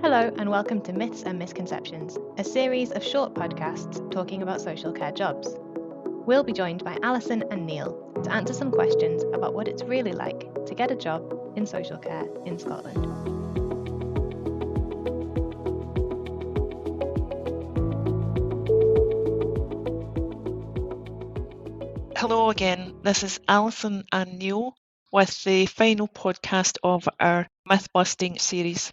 Hello and welcome to Myths and Misconceptions, a series of short podcasts talking about social care jobs. We'll be joined by Alison and Neil to answer some questions about what it's really like to get a job in social care in Scotland. Hello again, this is Alison and Neil with the final podcast of our myth busting series.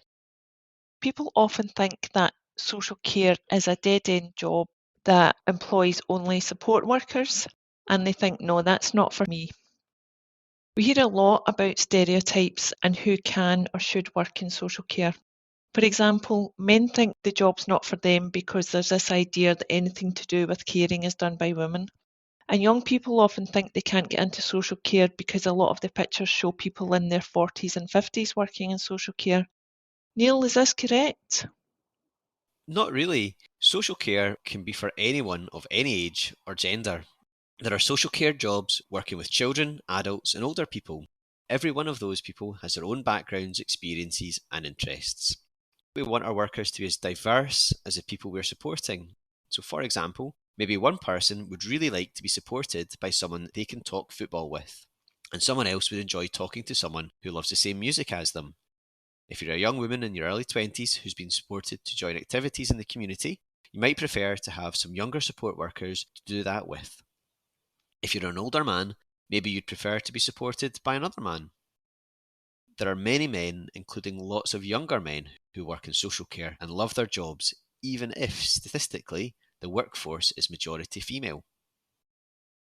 People often think that social care is a dead-end job that employs only support workers, and they think, no, that's not for me. We hear a lot about stereotypes and who can or should work in social care. For example, men think the job's not for them because there's this idea that anything to do with caring is done by women. And young people often think they can't get into social care because a lot of the pictures show people in their 40s and 50s working in social care. Neil, is this correct? Not really. Social care can be for anyone of any age or gender. There are social care jobs working with children, adults and older people. Every one of those people has their own backgrounds, experiences and interests. We want our workers to be as diverse as the people we're supporting. So for example, maybe one person would really like to be supported by someone they can talk football with, and someone else would enjoy talking to someone who loves the same music as them. If you're a young woman in your early 20s who's been supported to join activities in the community, you might prefer to have some younger support workers to do that with. If you're an older man, maybe you'd prefer to be supported by another man. There are many men, including lots of younger men, who work in social care and love their jobs, even if, statistically, the workforce is majority female.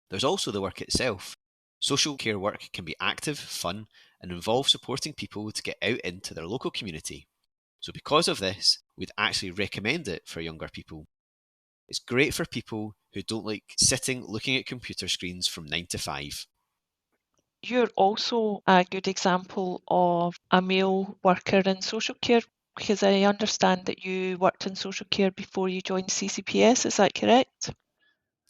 There's also the work itself. Social care work can be active, fun, and involve supporting people to get out into their local community. So because of this, we'd actually recommend it for younger people. It's great for people who don't like sitting looking at computer screens from 9 to 5. You're also a good example of a male worker in social care, because I understand that you worked in social care before you joined CCPS, is that correct?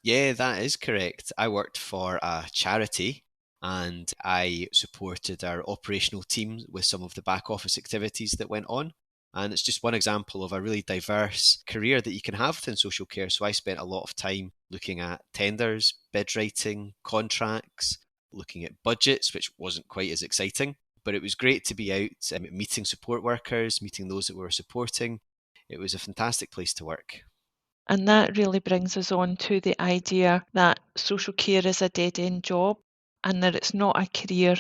Yeah, that is correct. I worked for a charity and I supported our operational team with some of the back office activities that went on. And it's just one example of a really diverse career that you can have within social care. So I spent a lot of time looking at tenders, bid writing, contracts, looking at budgets, which wasn't quite as exciting. But it was great to be out meeting support workers, meeting those that we were supporting. It was a fantastic place to work. And that really brings us on to the idea that social care is a dead-end job and that it's not a career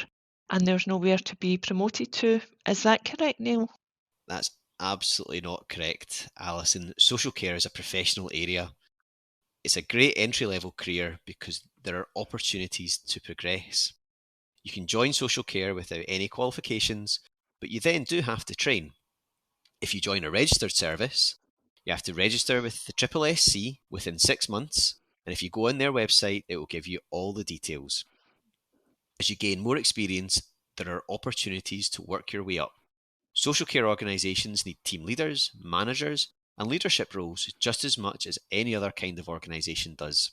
and there's nowhere to be promoted to. Is that correct, Neil? That's absolutely not correct, Alison. Social care is a professional area. It's a great entry-level career because there are opportunities to progress. You can join social care without any qualifications, but you then do have to train. If you join a registered service, you have to register with the SSSC within 6 months, and if you go on their website, it will give you all the details. As you gain more experience, there are opportunities to work your way up. Social care organisations need team leaders, managers, and leadership roles just as much as any other kind of organisation does.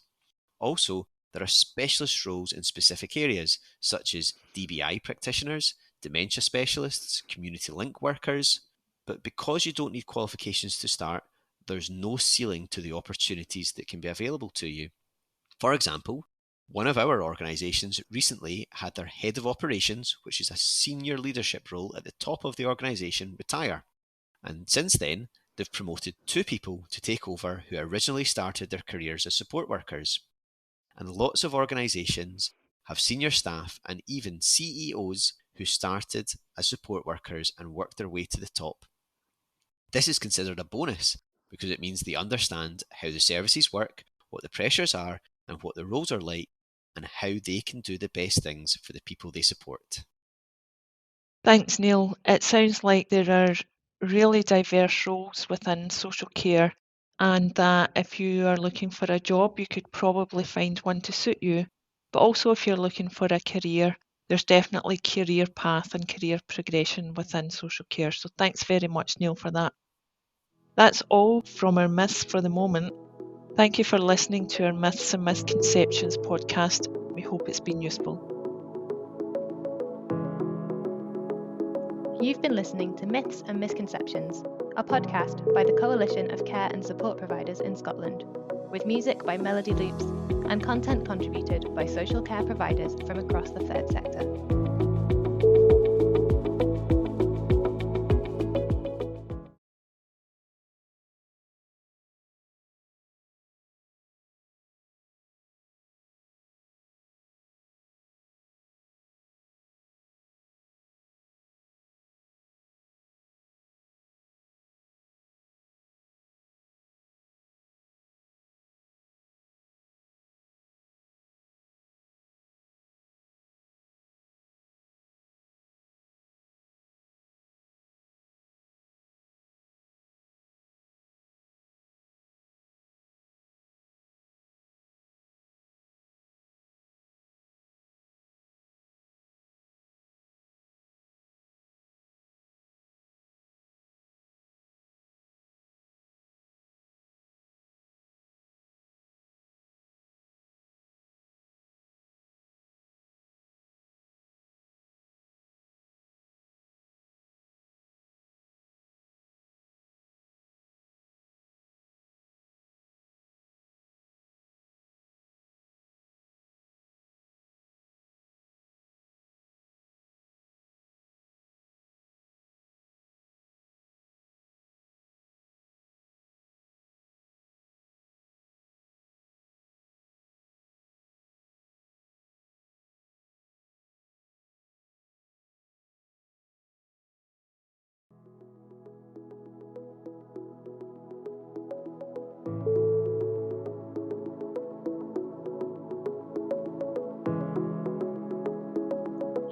Also, there are specialist roles in specific areas, such as DBI practitioners, dementia specialists, community link workers. But because you don't need qualifications to start, there's no ceiling to the opportunities that can be available to you. For example, one of our organisations recently had their head of operations, which is a senior leadership role at the top of the organisation, retire. And since then, they've promoted 2 people to take over who originally started their careers as support workers. And lots of organisations have senior staff and even CEOs who started as support workers and worked their way to the top. This is considered a bonus because it means they understand how the services work, what the pressures are, and what the roles are like, and how they can do the best things for the people they support. Thanks, Neil. It sounds like there are really diverse roles within social care, and that if you are looking for a job, you could probably find one to suit you. But also, if you're looking for a career, there's definitely career path and career progression within social care. So thanks very much, Neil, for that. That's all from our myths for the moment. Thank you for listening to our Myths and Misconceptions podcast. We hope it's been useful. You've been listening to Myths and Misconceptions, a podcast by the Coalition of Care and Support Providers in Scotland, with music by Melody Loops and content contributed by social care providers from across the third sector.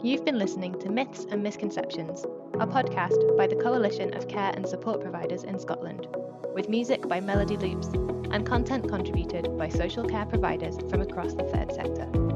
You've been listening to Myths and Misconceptions, a podcast by the Coalition of Care and Support Providers in Scotland, with music by Melody Loops and content contributed by social care providers from across the third sector.